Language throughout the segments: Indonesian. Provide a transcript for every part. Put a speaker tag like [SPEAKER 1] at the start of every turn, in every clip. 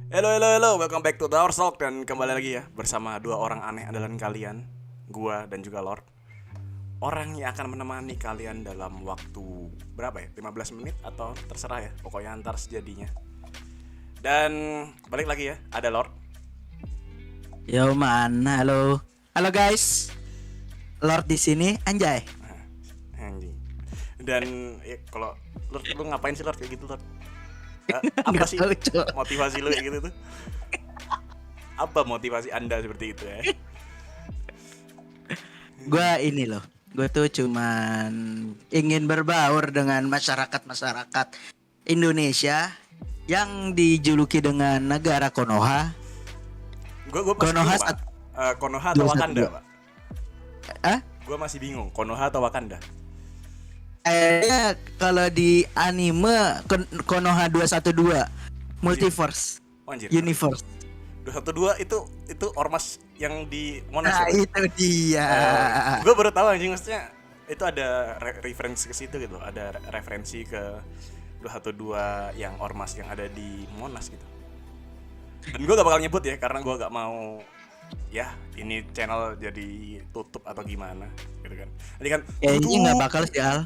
[SPEAKER 1] Hello, welcome back to the Our Talk. Dan kembali lagi ya bersama dua orang aneh andalan kalian, gua dan juga Lord. Orang yang akan menemani kalian dalam waktu berapa ya? 15 menit atau terserah ya, pokoknya antar sejadinya. Dan balik lagi ya, ada Lord.
[SPEAKER 2] Yo man, halo. Halo guys. Lord di sini, anjay.
[SPEAKER 1] Anjing. Dan ya, kalau Lord, lu ngapain sih Lord kayak gitu Lord? Apa
[SPEAKER 2] Nggak
[SPEAKER 1] sih
[SPEAKER 2] tahu, Cok.
[SPEAKER 1] motivasi lu kayak gitu tuh? Apa motivasi Anda seperti itu ya?
[SPEAKER 2] Gua ini loh. Gue tuh cuman ingin berbaur dengan masyarakat Indonesia yang dijuluki dengan negara Konoha.
[SPEAKER 1] Gue masih
[SPEAKER 2] Konoha
[SPEAKER 1] bingung Pak. Konoha atau Wakanda
[SPEAKER 2] 212.
[SPEAKER 1] Pak?
[SPEAKER 2] Ah?
[SPEAKER 1] Gue masih bingung. Konoha atau Wakanda?
[SPEAKER 2] Kalau di anime Konoha 212 Multiverse
[SPEAKER 1] Oh, anjir.
[SPEAKER 2] Universe.
[SPEAKER 1] 212 itu ormas yang di Monas
[SPEAKER 2] Nah,
[SPEAKER 1] ya, Pak?
[SPEAKER 2] itu dia.
[SPEAKER 1] Gue baru tahu anjing, maksudnya itu ada referensi ke situ gitu, ada referensi ke 212 yang ormas yang ada di Monas gitu. Dan gue gak bakal nyebut ya karena gue gak mau ya ini channel jadi tutup atau gimana gitu kan. Nanti kan
[SPEAKER 2] Kayaknya nggak
[SPEAKER 1] tutup.
[SPEAKER 2] bakal sih Al.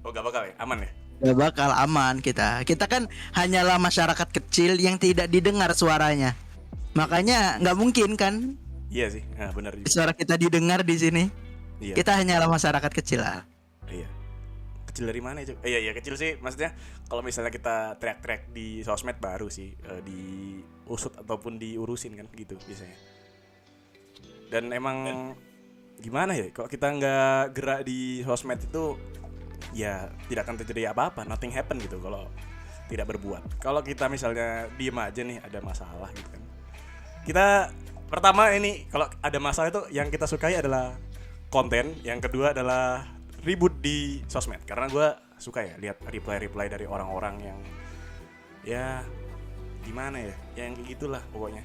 [SPEAKER 1] Oh, gak bakal ya, aman ya.
[SPEAKER 2] Gak bakal aman kita. Kita kan hanyalah masyarakat kecil yang tidak didengar suaranya. Makanya nggak mungkin kan
[SPEAKER 1] Iya sih, nah, benar juga.
[SPEAKER 2] suara kita didengar di sini.
[SPEAKER 1] Iya,
[SPEAKER 2] Kita hanyalah masyarakat kecil lah.
[SPEAKER 1] iya. Kecil dari mana itu? Iya kecil sih. Maksudnya kalau misalnya kita teriak-teriak di sosmed baru sih diusut ataupun diurusin kan gitu biasanya. Dan emang gimana ya? Kalau kita nggak gerak di sosmed itu ya tidak akan terjadi apa-apa. Nothing happen gitu kalau tidak berbuat. Kalau kita misalnya diem aja nih ada masalah gitu kan. Kita pertama ini kalau ada masalah itu yang kita sukai adalah konten, yang kedua adalah ribut di sosmed karena gue suka ya lihat reply dari orang-orang yang ya gimana ya yang kayak gitulah pokoknya,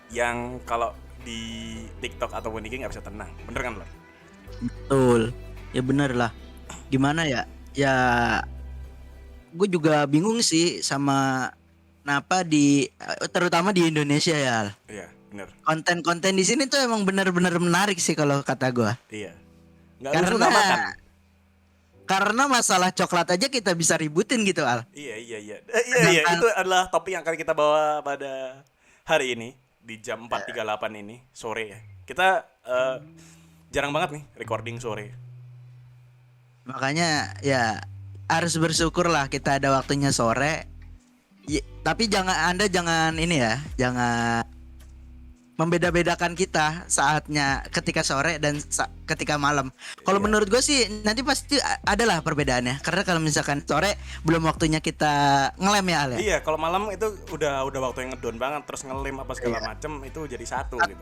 [SPEAKER 1] yang kalau di TikTok ataupun IG nggak bisa tenang, bener kan lo?
[SPEAKER 2] Betul. Ya bener lah. Gimana ya? Ya gue juga bingung sih sama kenapa terutama di Indonesia ya. Al.
[SPEAKER 1] Iya bener.
[SPEAKER 2] Konten-konten di sini tuh emang bener-bener menarik sih kalau kata gue.
[SPEAKER 1] Iya, nggak rusuh
[SPEAKER 2] Karena
[SPEAKER 1] nggak makan.
[SPEAKER 2] karena masalah coklat aja kita bisa ributin gitu Al.
[SPEAKER 1] Iya,
[SPEAKER 2] Sedangkan
[SPEAKER 1] itu adalah topik yang akan kita bawa pada hari ini di jam 4.38 ini sore ya. Kita jarang banget nih recording sore.
[SPEAKER 2] makanya ya harus bersyukur lah kita ada waktunya sore. Tapi Anda jangan ini ya, jangan membeda-bedakan kita saatnya ketika sore dan ketika malam. Kalau
[SPEAKER 1] Iya.
[SPEAKER 2] menurut gue sih nanti pasti adalah perbedaannya. Karena kalau misalkan sore belum waktunya kita ngelem ya Al ya.
[SPEAKER 1] Iya, kalau malam itu udah waktu yang ngedon banget terus ngelem apa segala macem itu jadi satu gitu.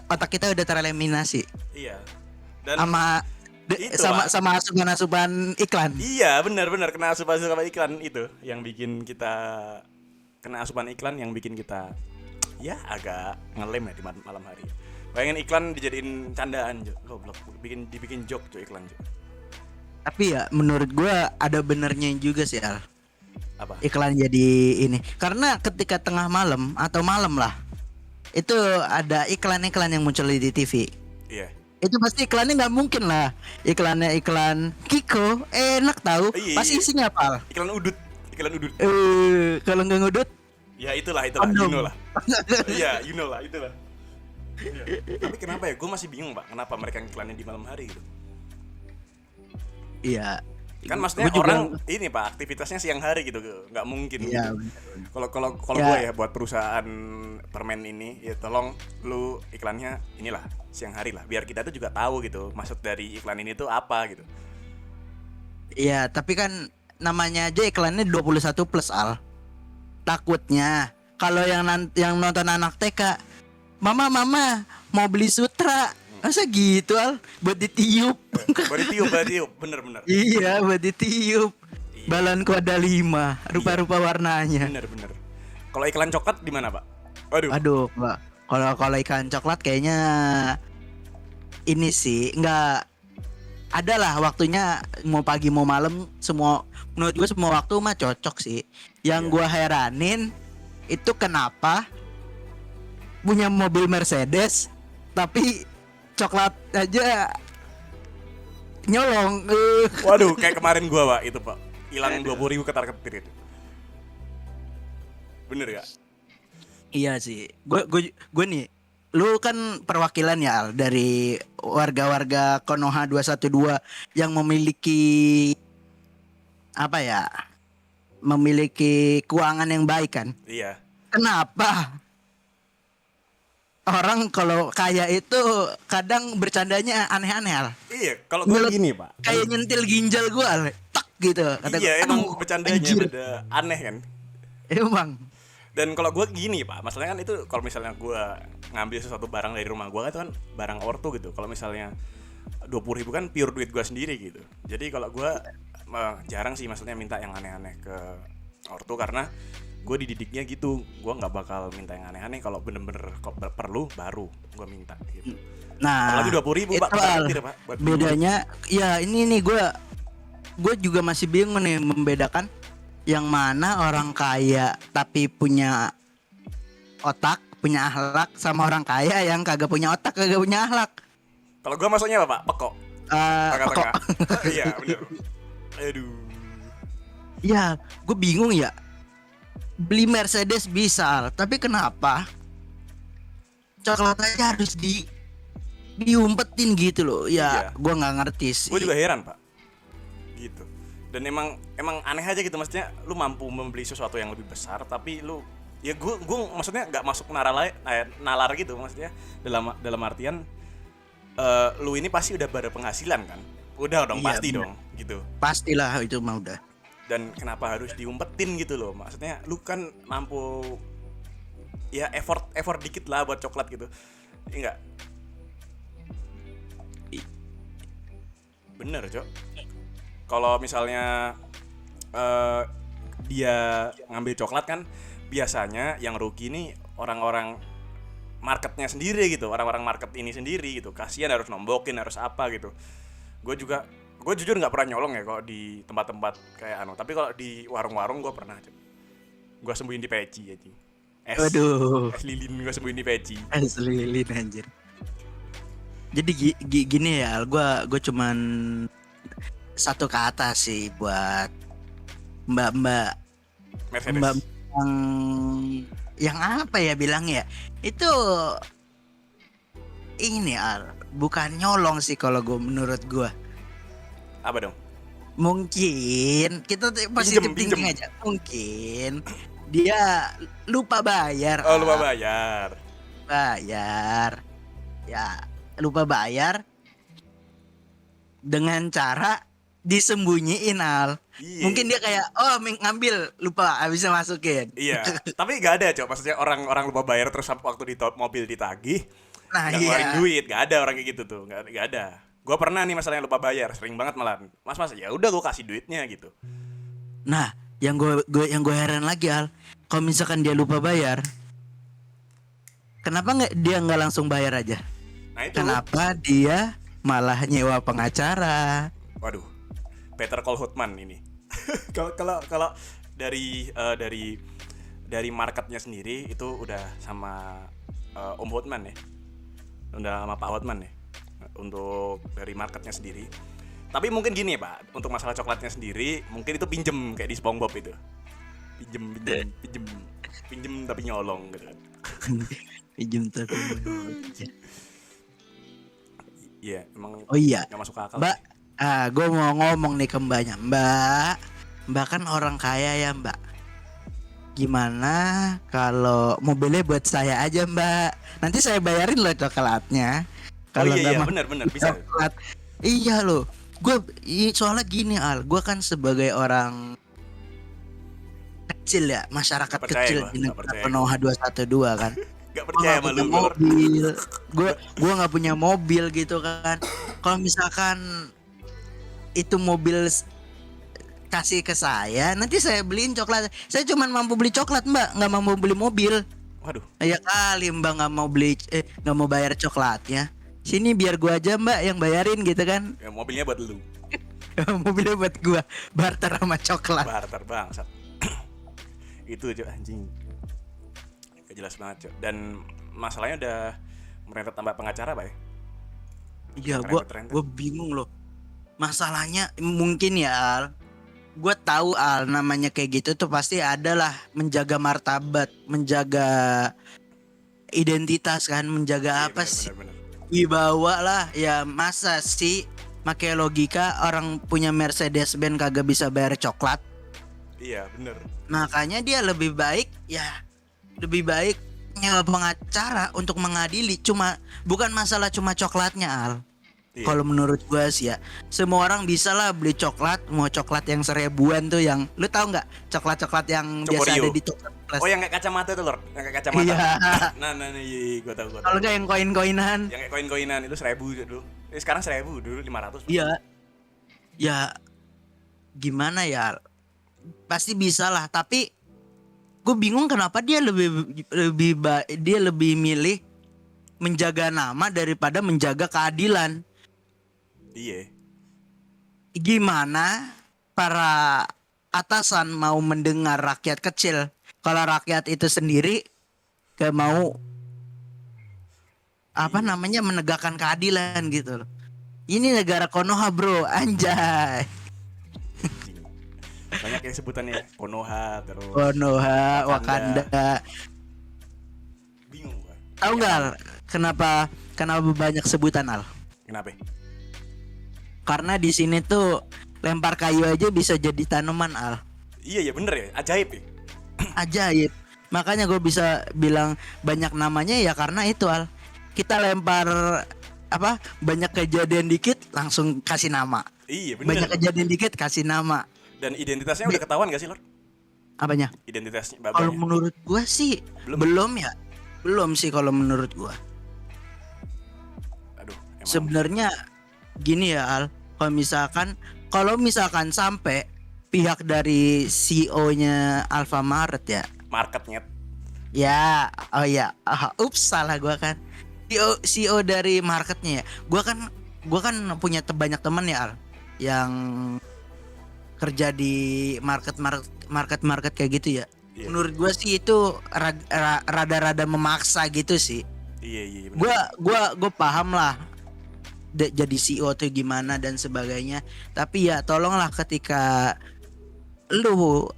[SPEAKER 2] Otak kita udah tereliminasi
[SPEAKER 1] Iya. Dan
[SPEAKER 2] sama
[SPEAKER 1] itu
[SPEAKER 2] sama
[SPEAKER 1] Pak.
[SPEAKER 2] sama asupan-asupan iklan.
[SPEAKER 1] Iya, benar kena asupan iklan itu yang bikin kita kena asupan iklan yang bikin kita ya agak ngelem ya di malam hari. Bayangin iklan dijadiin candaan, Jo. Goblok. Dibikin joke, Jo, iklan, Jo.
[SPEAKER 2] Tapi ya menurut gua ada benernya juga sih Al.
[SPEAKER 1] Apa?
[SPEAKER 2] Iklan jadi ini. Karena ketika tengah malam atau malam lah, itu ada iklan-iklan yang muncul di TV.
[SPEAKER 1] Iya.
[SPEAKER 2] Itu pasti iklannya nggak mungkin lah. Iklannya iklan Kiko, enak tahu.
[SPEAKER 1] Iya,
[SPEAKER 2] Pasti
[SPEAKER 1] iya.
[SPEAKER 2] isinya apa?
[SPEAKER 1] Iklan udut.
[SPEAKER 2] Kalau nggak ngudut,
[SPEAKER 1] Ya itulah,
[SPEAKER 2] kondom.
[SPEAKER 1] you know lah. Iya, you know lah, itulah. Iya. Tapi kenapa ya? Gue masih bingung, Pak. Kenapa mereka iklannya di malam hari gitu?
[SPEAKER 2] Iya.
[SPEAKER 1] Kan maksudnya
[SPEAKER 2] Gua juga-
[SPEAKER 1] orang ini Pak, aktivitasnya siang hari gitu, nggak mungkin
[SPEAKER 2] Iya.
[SPEAKER 1] gitu. Kalau
[SPEAKER 2] Ya.
[SPEAKER 1] gue ya buat perusahaan permen ini, ya tolong lu iklannya inilah siang hari lah, biar kita tuh juga tahu gitu maksud dari iklan ini tuh apa gitu.
[SPEAKER 2] Iya, tapi kan namanya aja iklannya 21 plus Al. Takutnya kalau yang nonton anak TK, mama mau beli sutra, masa gitu Al, buat ditiup.
[SPEAKER 1] Body tiup, bener.
[SPEAKER 2] Iya, buat ditiup.
[SPEAKER 1] Iya.
[SPEAKER 2] Balonku ada 5, rupa-rupa warnanya.
[SPEAKER 1] Bener. Kalau iklan coklat di mana Pak? Waduh.
[SPEAKER 2] Aduh, Pak. Kalau ikan coklat kayaknya ini sih nggak ada lah waktunya, mau pagi mau malam semua. Menurut gue semua waktu mah cocok sih. Yang
[SPEAKER 1] Iya.
[SPEAKER 2] gue heranin itu kenapa punya mobil Mercedes tapi coklat aja nyolong.
[SPEAKER 1] Waduh, kayak kemarin gua Pak itu Pak, hilang 20.000 ketar-ketir itu. Bener gak?
[SPEAKER 2] Iya sih. Gue nih, lu kan perwakilan ya Al dari warga-warga Konoha 212 yang memiliki apa ya? Memiliki keuangan yang baik kan?
[SPEAKER 1] Iya.
[SPEAKER 2] Kenapa orang kalau kaya itu kadang bercandanya aneh-aneh Al?
[SPEAKER 1] Iya, kalau gua gini Pak.
[SPEAKER 2] Kayak nyentil ginjal gue Al. Tak gitu. Kata
[SPEAKER 1] Iya,
[SPEAKER 2] gua,
[SPEAKER 1] emang
[SPEAKER 2] "Aduh,
[SPEAKER 1] bercandanya
[SPEAKER 2] anjir."
[SPEAKER 1] beda aneh kan.
[SPEAKER 2] Emang.
[SPEAKER 1] Dan kalau gue gini Pak, masalahnya kan itu kalau misalnya gue ngambil sesuatu barang dari rumah gue itu kan barang ortu gitu. Kalau misalnya 20.000 kan pure duit gue sendiri gitu. Jadi kalau gue jarang sih maksudnya minta yang aneh-aneh ke ortu karena gue dididiknya gitu. Gue nggak bakal minta yang aneh-aneh, kalau bener-bener perlu baru gue minta gitu.
[SPEAKER 2] Nah,
[SPEAKER 1] Apalagi 20.000 Pak,
[SPEAKER 2] itu, Al,
[SPEAKER 1] ketar-ketir, Pak, buat beli.
[SPEAKER 2] bedanya ya ini nih gue juga masih bingung nih membedakan yang mana orang kaya tapi punya otak, punya akhlak, sama orang kaya yang kagak punya otak, kagak punya akhlak.
[SPEAKER 1] Kalau gue masuknya apa Pak? Pekok.
[SPEAKER 2] Pekok.
[SPEAKER 1] Iya bener. Aduh.
[SPEAKER 2] Ya, gue bingung ya. Beli Mercedes bisa, tapi kenapa coklat aja harus diumpetin gitu loh? Ya,
[SPEAKER 1] Iya.
[SPEAKER 2] gue nggak ngerti sih.
[SPEAKER 1] Gue juga heran Pak. Gitu. Dan emang aneh aja gitu, maksudnya lu mampu membeli sesuatu yang lebih besar tapi lu ya gue maksudnya nggak masuk nalar gitu, maksudnya dalam artian lu ini pasti udah berpenghasilan kan, udah dong.
[SPEAKER 2] Iya,
[SPEAKER 1] pasti
[SPEAKER 2] bener.
[SPEAKER 1] dong gitu.
[SPEAKER 2] Pastilah itu mah udah.
[SPEAKER 1] Dan kenapa harus diumpetin gitu loh, maksudnya lu kan mampu ya effort dikit lah buat coklat gitu, iya enggak? Bener Cok. Kalau misalnya dia ngambil coklat kan biasanya yang rugi nih orang-orang marketnya sendiri gitu, orang-orang market ini sendiri gitu. Kasihan harus nombokin, harus apa gitu. Gue jujur nggak pernah nyolong ya kalau di tempat-tempat kayak tapi kalau di warung-warung gue pernah. Gue sembunyiin di peci aja.
[SPEAKER 2] Aduh.
[SPEAKER 1] Es lilin gue sembunyiin di peci.
[SPEAKER 2] Es lilin anjir. Jadi gini ya, gue cuman satu kata sih buat mbak-mbak
[SPEAKER 1] Mercedes.
[SPEAKER 2] yang apa ya bilang ya, itu ini Al, bukan nyolong sih kalau menurut gue.
[SPEAKER 1] Apa dong?
[SPEAKER 2] Mungkin kita positif
[SPEAKER 1] Pinjem.
[SPEAKER 2] thinking aja. Mungkin dia lupa bayar.
[SPEAKER 1] Oh, lupa bayar.
[SPEAKER 2] Ya, lupa bayar dengan cara disembunyiin Al.
[SPEAKER 1] Iya.
[SPEAKER 2] Mungkin dia kayak ngambil lupa habisnya masukin.
[SPEAKER 1] Iya, tapi gak ada Cok, maksudnya orang lupa bayar terus waktu di mobil ditagih
[SPEAKER 2] Nah,
[SPEAKER 1] nggak
[SPEAKER 2] iya.
[SPEAKER 1] ngeluarin duit, gak ada orang kayak gitu tuh, gak ada. Gue pernah nih masalahnya lupa bayar, sering banget malah. Mas ya udah gue kasih duitnya gitu.
[SPEAKER 2] Nah, yang gue heran lagi Al, kalau misalkan dia lupa bayar, kenapa dia nggak langsung bayar aja?
[SPEAKER 1] Nah itu.
[SPEAKER 2] Kenapa dia malah nyewa pengacara?
[SPEAKER 1] Waduh, Peter Call Hotman ini. Kalau dari marketnya sendiri itu udah sama Om Hotman ya, udah sama Pak Hotman ya, untuk dari marketnya sendiri. Tapi mungkin gini ya Pak, untuk masalah coklatnya sendiri mungkin itu pinjem kayak di SpongeBob itu, pinjem tapi nyolong gitu kan.
[SPEAKER 2] Pinjem tapi.
[SPEAKER 1] Iya emang.
[SPEAKER 2] Oh iya,
[SPEAKER 1] nggak masuk akal
[SPEAKER 2] Mbak.
[SPEAKER 1] sih.
[SPEAKER 2] Gue mau ngomong nih ke Mbaknya. Mbak kan orang kaya ya Mbak. Gimana kalau mobilnya buat saya aja Mbak? Nanti saya bayarin loh coklatnya. Kalau
[SPEAKER 1] iya
[SPEAKER 2] nggak
[SPEAKER 1] benar bisa.
[SPEAKER 2] coklat. Iya loh. Soalnya gini Al, gue kan sebagai orang kecil ya, masyarakat
[SPEAKER 1] Nggak percaya
[SPEAKER 2] kecil
[SPEAKER 1] gua,
[SPEAKER 2] di
[SPEAKER 1] nggak
[SPEAKER 2] negara
[SPEAKER 1] percaya
[SPEAKER 2] Konoha 212 kan.
[SPEAKER 1] Gak
[SPEAKER 2] Gua
[SPEAKER 1] percaya
[SPEAKER 2] nggak
[SPEAKER 1] sama
[SPEAKER 2] punya
[SPEAKER 1] lu Gor.
[SPEAKER 2] mobil, gue nggak punya mobil gitu kan. Kalau misalkan itu mobil kasih ke saya, nanti saya beliin coklat. Saya cuma mampu beli coklat Mbak, nggak mampu beli mobil.
[SPEAKER 1] Waduh.
[SPEAKER 2] Ya kali Mbak nggak mau bayar coklatnya. Sini biar gua aja Mbak yang bayarin gitu kan.
[SPEAKER 1] Ya, mobilnya buat lu.
[SPEAKER 2] Mobilnya buat gua, barter sama coklat.
[SPEAKER 1] Barter bangsat. Itu aja anjing. jelas banget, Cok. Dan masalahnya udah merembet tambah pengacara, Pak ya.
[SPEAKER 2] Iya,
[SPEAKER 1] Rempet-rempet.
[SPEAKER 2] gue bingung loh. Masalahnya mungkin ya Al, gue tahu Al, namanya kayak gitu tuh pasti adalah menjaga martabat, menjaga identitas kan, menjaga
[SPEAKER 1] Iya,
[SPEAKER 2] apa sih?
[SPEAKER 1] benar.
[SPEAKER 2] Wibawa lah. Ya masa sih pakai logika orang punya Mercedes Benz kagak bisa bayar coklat?
[SPEAKER 1] Iya, benar.
[SPEAKER 2] Makanya dia lebih baik nyewa pengacara untuk mengadili, cuma bukan masalah cuma coklatnya Al.
[SPEAKER 1] Iya.
[SPEAKER 2] Kalau menurut gua sih ya, semua orang bisa lah beli coklat, mau coklat yang 1.000-an tuh, yang lu tahu nggak, coklat-coklat yang biasa
[SPEAKER 1] Cokorio.
[SPEAKER 2] ada di Coklat Plus.
[SPEAKER 1] Oh, yang kayak kacamata tuh, Lord. Yang kayak kacamata.
[SPEAKER 2] Iya.
[SPEAKER 1] Nah, iya, gua tahu.
[SPEAKER 2] Kalau nggak yang koin-koinan.
[SPEAKER 1] Yang kayak koin-koinan itu 1.000 dulu. Sekarang 1.000, dulu 500.
[SPEAKER 2] Iya. Ya gimana ya? Pasti bisa lah, tapi gue bingung kenapa dia dia lebih milih menjaga nama daripada menjaga keadilan.
[SPEAKER 1] Iya.
[SPEAKER 2] Gimana para atasan mau mendengar rakyat kecil kalau rakyat itu sendiri gak mau apa namanya menegakkan keadilan gitu loh. Ini negara Konoha bro, anjay.
[SPEAKER 1] Anjing. Banyak yang sebutannya Konoha terus
[SPEAKER 2] Konoha, Wakanda.
[SPEAKER 1] Bingung gua.
[SPEAKER 2] Tahu nggak Al, kenapa banyak sebutan Al?
[SPEAKER 1] Kenapa?
[SPEAKER 2] Karena di sini tuh lempar kayu aja bisa jadi tanaman Al.
[SPEAKER 1] Iya bener ya, ajaib ya.
[SPEAKER 2] Ajaib. Makanya gue bisa bilang banyak namanya ya karena itu Al. Kita lempar apa, banyak kejadian dikit langsung kasih nama.
[SPEAKER 1] Iya bener.
[SPEAKER 2] Banyak kejadian dikit kasih nama.
[SPEAKER 1] Dan identitasnya udah ketahuan gak sih, Lord?
[SPEAKER 2] Apanya?
[SPEAKER 1] Identitasnya
[SPEAKER 2] Kalau
[SPEAKER 1] babanya.
[SPEAKER 2] menurut gue sih belum ya. Belum sih kalau menurut gue.
[SPEAKER 1] Aduh, emang.
[SPEAKER 2] Sebenarnya gini ya Al, kalau misalkan sampai pihak dari CEO-nya Alfamart ya.
[SPEAKER 1] Marketnya.
[SPEAKER 2] Ya, oh ya, ups salah gua kan. CEO dari marketnya ya. Gua kan punya banyak teman ya Al yang kerja di market kayak gitu ya.
[SPEAKER 1] Iya.
[SPEAKER 2] Menurut gua sih itu rada-rada memaksa gitu sih.
[SPEAKER 1] Iya bener.
[SPEAKER 2] Gua paham lah jadi CEO tuh gimana dan sebagainya. Tapi ya tolonglah ketika lu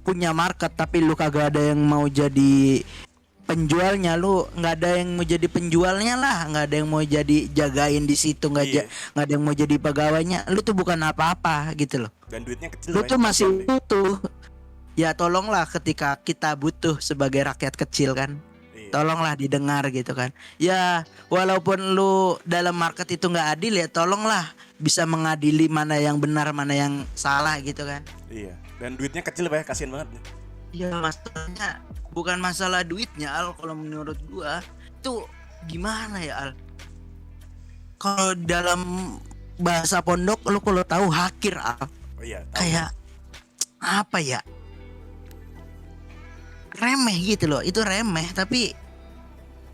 [SPEAKER 2] punya market tapi lu kagak ada yang mau jadi penjualnya, lu nggak ada yang mau jadi penjualnya lah, nggak ada yang mau jadi jagain di situ, nggak ada yang mau jadi pegawainya, lu tuh bukan apa-apa gitu loh.
[SPEAKER 1] Dan duitnya kecil.
[SPEAKER 2] Lu tuh masih butuh. Ya tolonglah ketika kita butuh sebagai rakyat kecil kan. Tolonglah didengar gitu kan. Ya walaupun lu dalam market itu nggak adil ya tolonglah bisa mengadili mana yang benar mana yang salah gitu kan.
[SPEAKER 1] Iya. Dan duitnya kecil Pak, kasihan banget.
[SPEAKER 2] Ya masalahnya bukan masalah duitnya Al, kalau menurut gua itu gimana ya Al. Kalau dalam bahasa pondok lu kalau tahu hakir Al.
[SPEAKER 1] Oh iya, tahu.
[SPEAKER 2] Kayak apa ya? Remeh gitu loh, itu remeh tapi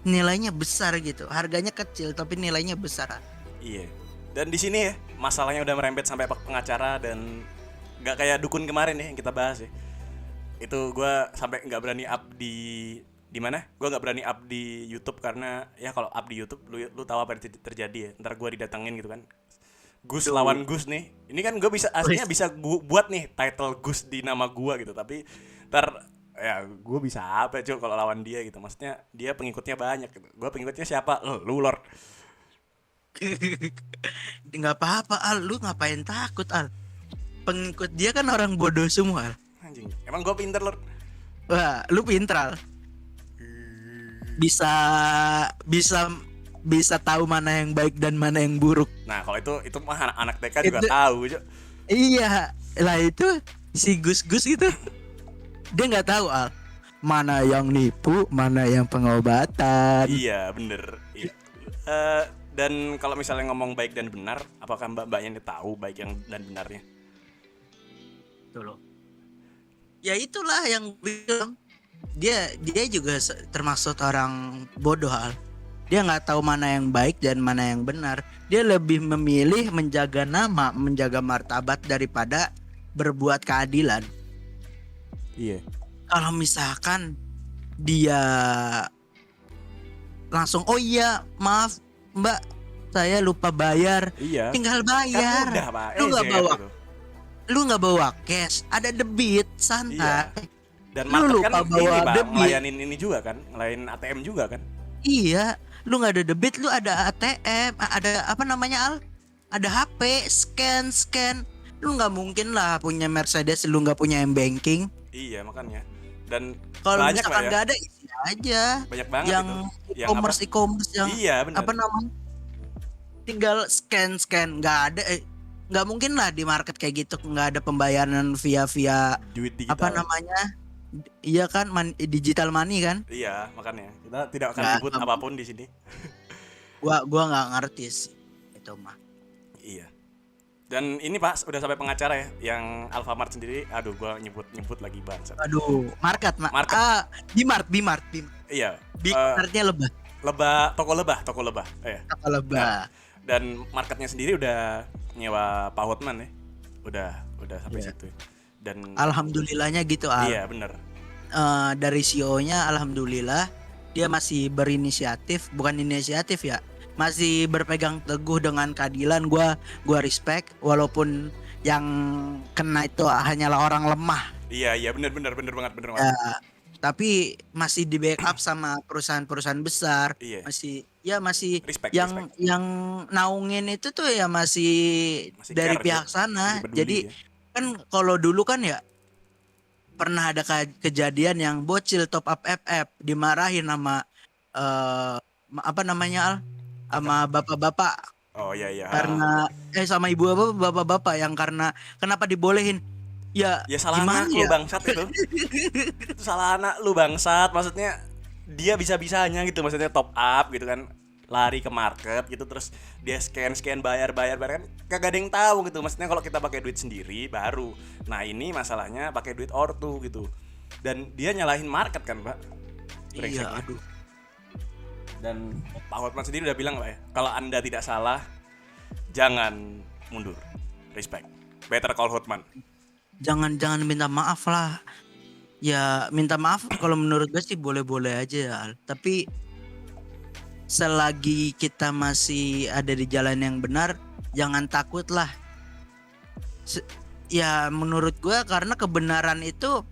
[SPEAKER 2] nilainya besar gitu. Harganya kecil tapi nilainya besar.
[SPEAKER 1] Iya. Dan di sini ya masalahnya udah merembet sampai pengacara dan nggak kayak dukun kemarin ya yang kita bahas ya. Itu gue sampai nggak berani up di mana? Gue nggak berani up di YouTube karena ya kalau up di YouTube lu tahu apa yang terjadi ya. Ntar gue didatengin gitu kan. Gus lawan Gus nih. Ini kan gue bisa aslinya bisa buat nih title Gus di nama gue gitu. Tapi ntar ya gue bisa apa cuy kalau lawan dia gitu. Maksudnya dia pengikutnya banyak gitu. Gue pengikutnya siapa? Lu Lord.
[SPEAKER 2] Nggak apa-apa Al, lu ngapain takut Al? Pengikut dia kan orang bodoh semua Al.
[SPEAKER 1] Anjing. Emang gue pinter Lord.
[SPEAKER 2] Wah, lu pinter Al. Bisa tahu mana yang baik dan mana yang buruk.
[SPEAKER 1] Nah kalau itu mah anak TK juga tahu cuy.
[SPEAKER 2] Iya, lah itu si Gus itu dia nggak tahu Al, mana yang nipu, mana yang pengobatan.
[SPEAKER 1] Iya bener. Iya. Dan kalau misalnya ngomong baik dan benar, apakah mbak-mbaknya ini tahu baik yang dan benarnya?
[SPEAKER 2] Tuh loh. Ya itulah yang bilang dia juga termasuk orang bodoh Al. Dia nggak tahu mana yang baik dan mana yang benar. Dia lebih memilih menjaga nama, menjaga martabat daripada berbuat keadilan.
[SPEAKER 1] Iya.
[SPEAKER 2] Kalau misalkan dia langsung, oh iya maaf mbak, saya lupa bayar.
[SPEAKER 1] Iya.
[SPEAKER 2] Tinggal
[SPEAKER 1] Kan
[SPEAKER 2] bayar.
[SPEAKER 1] mudah Pak.
[SPEAKER 2] Lu nggak
[SPEAKER 1] Ezer
[SPEAKER 2] bawa,
[SPEAKER 1] gitu.
[SPEAKER 2] lu nggak bawa cash, ada debit,
[SPEAKER 1] Iya.
[SPEAKER 2] santai.
[SPEAKER 1] Dan
[SPEAKER 2] Lu
[SPEAKER 1] market
[SPEAKER 2] lupa
[SPEAKER 1] kan
[SPEAKER 2] bawa
[SPEAKER 1] ini Pak,
[SPEAKER 2] debit.
[SPEAKER 1] ngelayanin ini juga kan, ngelayanin ATM juga kan.
[SPEAKER 2] Iya, lu nggak ada debit, lu ada ATM, ada apa namanya Al? Ada HP, scan. Lu nggak mungkin lah punya Mercedes, lu nggak punya m-banking.
[SPEAKER 1] Iya makanya. Dan
[SPEAKER 2] Kalau
[SPEAKER 1] banyak lah
[SPEAKER 2] misalkan
[SPEAKER 1] ya.
[SPEAKER 2] nggak ada, isi aja.
[SPEAKER 1] Banyak banget
[SPEAKER 2] Yang
[SPEAKER 1] itu. Yang
[SPEAKER 2] e-commerce yang
[SPEAKER 1] Iya benar.
[SPEAKER 2] apa namanya? Tinggal scan, nggak ada. Nggak mungkin lah di market kayak gitu nggak ada pembayaran via
[SPEAKER 1] Duit digital.
[SPEAKER 2] apa namanya? Iya kan, digital money kan?
[SPEAKER 1] Iya makanya kita tidak akan
[SPEAKER 2] Nggak,
[SPEAKER 1] ribut apapun di sini.
[SPEAKER 2] Gua nggak ngerti sih itu mah.
[SPEAKER 1] Iya. Dan ini Pak udah sampai pengacara ya, yang Alfamart sendiri. Aduh, gua nyebut lagi bangsat.
[SPEAKER 2] Aduh, market.
[SPEAKER 1] Market.
[SPEAKER 2] Bimart.
[SPEAKER 1] Iya.
[SPEAKER 2] Bimartnya lebah.
[SPEAKER 1] Toko lebah. Iya.
[SPEAKER 2] Toko lebah.
[SPEAKER 1] Dan marketnya sendiri udah nyewa Pak Hotman ya. Udah sampai
[SPEAKER 2] Iya.
[SPEAKER 1] situ. Dan
[SPEAKER 2] Alhamdulillahnya gitu Al.
[SPEAKER 1] iya bener.
[SPEAKER 2] Dari CEO-nya alhamdulillah dia masih berinisiatif, bukan inisiatif ya. Masih berpegang teguh dengan keadilan. Gua respect walaupun yang kena itu hanyalah orang lemah.
[SPEAKER 1] Iya bener banget.
[SPEAKER 2] Ya, tapi masih di backup sama perusahaan-perusahaan besar.
[SPEAKER 1] Iya.
[SPEAKER 2] Masih
[SPEAKER 1] Respect.
[SPEAKER 2] yang naungin itu tuh ya masih dari
[SPEAKER 1] care,
[SPEAKER 2] pihak
[SPEAKER 1] gitu.
[SPEAKER 2] sana.
[SPEAKER 1] Masih peduli
[SPEAKER 2] Jadi
[SPEAKER 1] ya.
[SPEAKER 2] kan kalau dulu kan ya pernah ada kejadian yang bocil top up FF dimarahin sama apa namanya Al, sama bapak-bapak
[SPEAKER 1] Oh iya.
[SPEAKER 2] karena sama ibu bapak-bapak yang karena kenapa dibolehin ya
[SPEAKER 1] Salah
[SPEAKER 2] gimana
[SPEAKER 1] anak lu
[SPEAKER 2] ya?
[SPEAKER 1] bangsat itu. Itu salah anak lu bangsat. Maksudnya dia bisa-bisanya gitu, maksudnya top up gitu kan, lari ke market gitu, terus dia scan bayar kan kagak ada yang tahu gitu. Maksudnya kalau kita pakai duit sendiri baru. Nah ini masalahnya pakai duit ortu gitu. Dan dia nyalahin market kan Pak.
[SPEAKER 2] Iya,
[SPEAKER 1] Brengseknya.
[SPEAKER 2] aduh.
[SPEAKER 1] Dan Pak Hotman sendiri udah bilang lah ya, kalau Anda tidak salah jangan mundur. Respect. Better call Hotman.
[SPEAKER 2] Jangan minta maaf lah. Ya minta maaf kalau menurut gue sih boleh-boleh aja ya Al. Tapi selagi kita masih ada di jalan yang benar, jangan takut lah. Ya menurut gue karena kebenaran itu,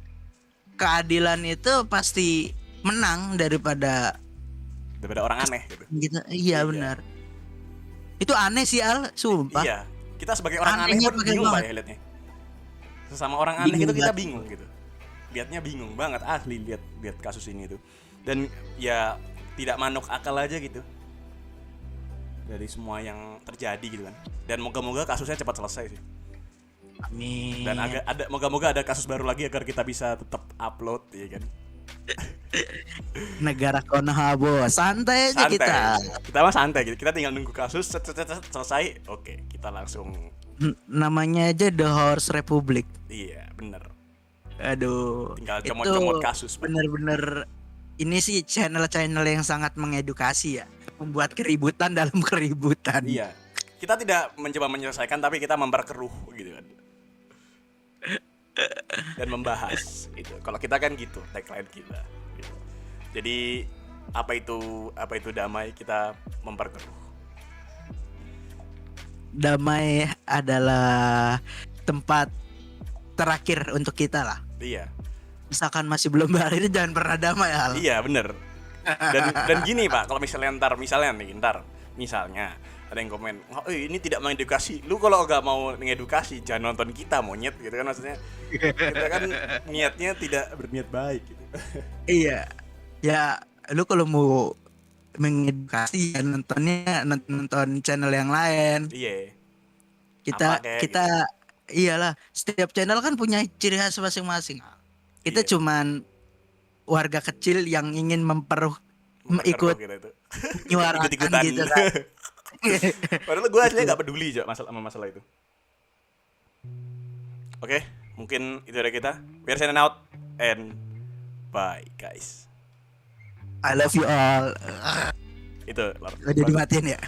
[SPEAKER 2] keadilan itu pasti menang daripada
[SPEAKER 1] orang aneh gitu.
[SPEAKER 2] gitu. Iya benar. Itu aneh sih Al, sumpah.
[SPEAKER 1] Iya. Kita sebagai orang aneh
[SPEAKER 2] Anehnya
[SPEAKER 1] pun
[SPEAKER 2] pakai
[SPEAKER 1] bingung
[SPEAKER 2] banget.
[SPEAKER 1] Pak ya liatnya. Sesama orang aneh
[SPEAKER 2] Bingung
[SPEAKER 1] itu kita
[SPEAKER 2] banget.
[SPEAKER 1] bingung gitu. Lihatnya bingung banget asli lihat kasus ini tuh. Dan ya tidak manuk akal aja gitu. Dari semua yang terjadi gitu kan. Dan moga-moga kasusnya cepat selesai sih.
[SPEAKER 2] Amin.
[SPEAKER 1] Dan moga-moga ada kasus baru lagi agar kita bisa tetap upload ya kan.
[SPEAKER 2] Negara Konoha bos, santai aja kita.
[SPEAKER 1] Kita mah santai gitu. Kita tinggal nunggu kasus selesai. Oke, kita langsung
[SPEAKER 2] Namanya aja The Horse Republic.
[SPEAKER 1] iya, bener.
[SPEAKER 2] Aduh,
[SPEAKER 1] Tinggal
[SPEAKER 2] itu
[SPEAKER 1] comot-comot kasus, Pak.
[SPEAKER 2] bener-bener ini sih channel-channel yang sangat mengedukasi ya, membuat keributan dalam keributan.
[SPEAKER 1] Iya. Kita tidak mencoba menyelesaikan tapi kita memperkeruh gitu kan. Dan membahas itu. Kalau kita kan gitu, tagline kita gitu. Jadi apa itu damai, kita memperkeruh.
[SPEAKER 2] Damai adalah tempat terakhir untuk kita lah.
[SPEAKER 1] Iya.
[SPEAKER 2] Misalkan masih belum berakhir, jangan pernah damai Al.
[SPEAKER 1] Iya, bener. Dan gini Pak, kalau misalnya misalnya ada yang komen, oh, ini tidak mengedukasi. Lu kalau gak mau mengedukasi, jangan nonton kita monyet gitu kan, maksudnya kita kan niatnya tidak berniat baik gitu.
[SPEAKER 2] Iya. Ya, lu kalau mau mengedukasi ya nonton channel yang lain.
[SPEAKER 1] Iya.
[SPEAKER 2] Kita iyalah, setiap channel kan punya ciri khas masing-masing. Kita
[SPEAKER 1] Iya.
[SPEAKER 2] cuman warga kecil yang ingin ikut
[SPEAKER 1] gitu itu.
[SPEAKER 2] menyuarakan
[SPEAKER 1] Ikut-ikutan.
[SPEAKER 2] gitu kan.
[SPEAKER 1] Padahal gue aslinya gak peduli sama masalah itu. Oke, mungkin itu dari kita. We're signing out and bye guys.
[SPEAKER 2] I love you all.
[SPEAKER 1] Itu
[SPEAKER 2] Udah dimatiin ya.